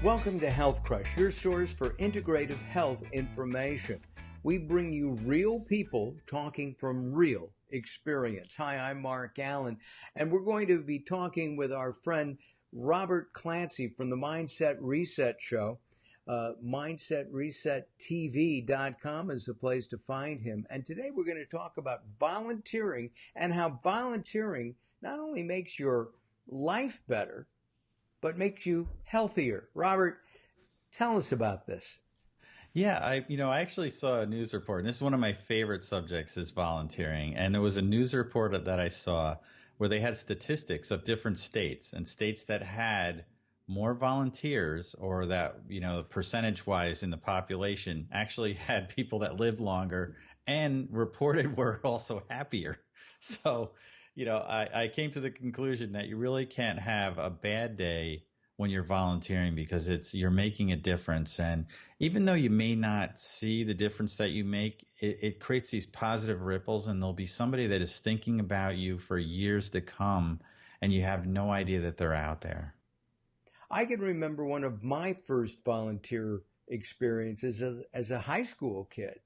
Welcome to Health Crush, your source for integrative health information. We bring you real people talking from real experience. Hi, I'm Mark Allen, and we're going to be talking with our friend Robert Clancy from the Mindset Reset Show. MindsetResetTV.com is the place to find him. And today we're going to talk about volunteering and how volunteering not only makes your life better, but makes you healthier. Robert, tell us about this. Yeah, I actually saw a news report, and this is one of my favorite subjects is volunteering. And there was a news report that I saw where they had statistics of different states, and states that had more volunteers, or that, percentage-wise in the population actually had people that lived longer and reported were also happier. So, I came to the conclusion that you really can't have a bad day when you're volunteering, because you're making a difference. And even though you may not see the difference that you make, it creates these positive ripples, and there'll be somebody that is thinking about you for years to come, and you have no idea that they're out there. I can remember one of my first volunteer experiences as a high school kid.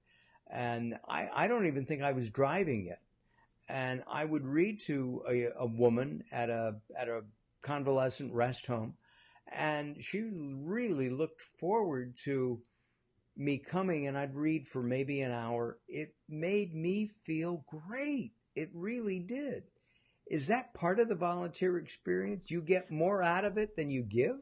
And I don't even think I was driving yet. And I would read to a woman at a convalescent rest home, and she really looked forward to me coming, and I'd read for maybe an hour. It made me feel great. It really did. Is that part of the volunteer experience? You get more out of it than you give?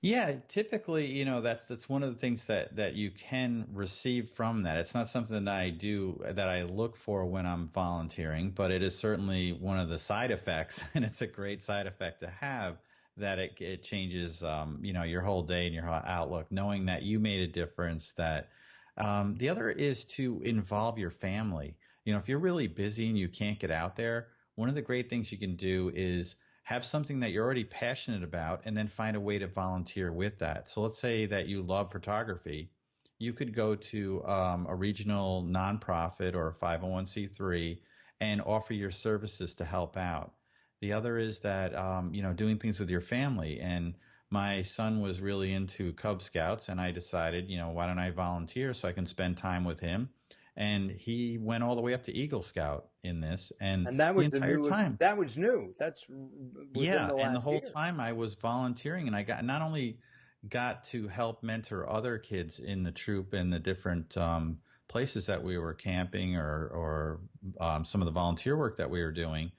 Yeah, typically, that's one of the things that you can receive from that. It's not something that I do, that I look for when I'm volunteering, but it is certainly one of the side effects, and it's a great side effect to have, that it changes, your whole day and your whole outlook, knowing that you made a difference. That the other is to involve your family. If you're really busy and you can't get out there, one of the great things you can do is have something that you're already passionate about, and then find a way to volunteer with that. So let's say that you love photography. You could go to a regional nonprofit or a 501c3 and offer your services to help out. The other is that, doing things with your family. And my son was really into Cub Scouts, and I decided, why don't I volunteer so I can spend time with him? And he went all the way up to Eagle Scout in this, and That the was entire time. that was new. That's within Yeah, the and the last whole year. time I was volunteering, and I not only got to help mentor other kids in the troop and the different places that we were camping, or some of the volunteer work that we were doing,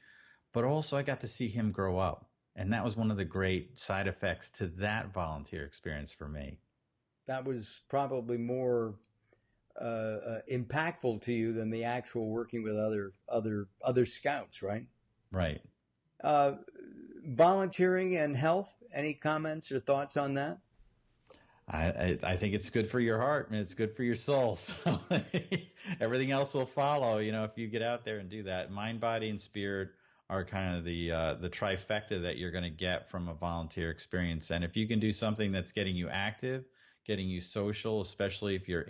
but also I got to see him grow up. And that was one of the great side effects to that volunteer experience for me. That was probably more impactful to you than the actual working with other scouts, right? Right. Uh, Volunteering and health. Any comments or thoughts on that? I think it's good for your heart, and it's good for your soul. So everything else will follow. If you get out there and do that, mind, body, and spirit are kind of the trifecta that you're going to get from a volunteer experience. And if you can do something that's getting you active, getting you social, especially if you're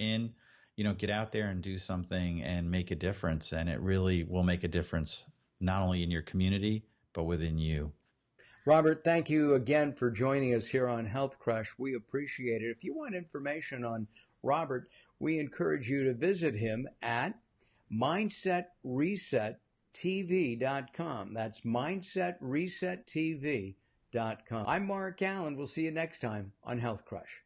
get out there and do something and make a difference. And it really will make a difference, not only in your community, but within you. Robert, thank you again for joining us here on Health Crush. We appreciate it. If you want information on Robert, we encourage you to visit him at MindsetResetTV.com. That's MindsetResetTV.com. I'm Mark Allen. We'll see you next time on Health Crush.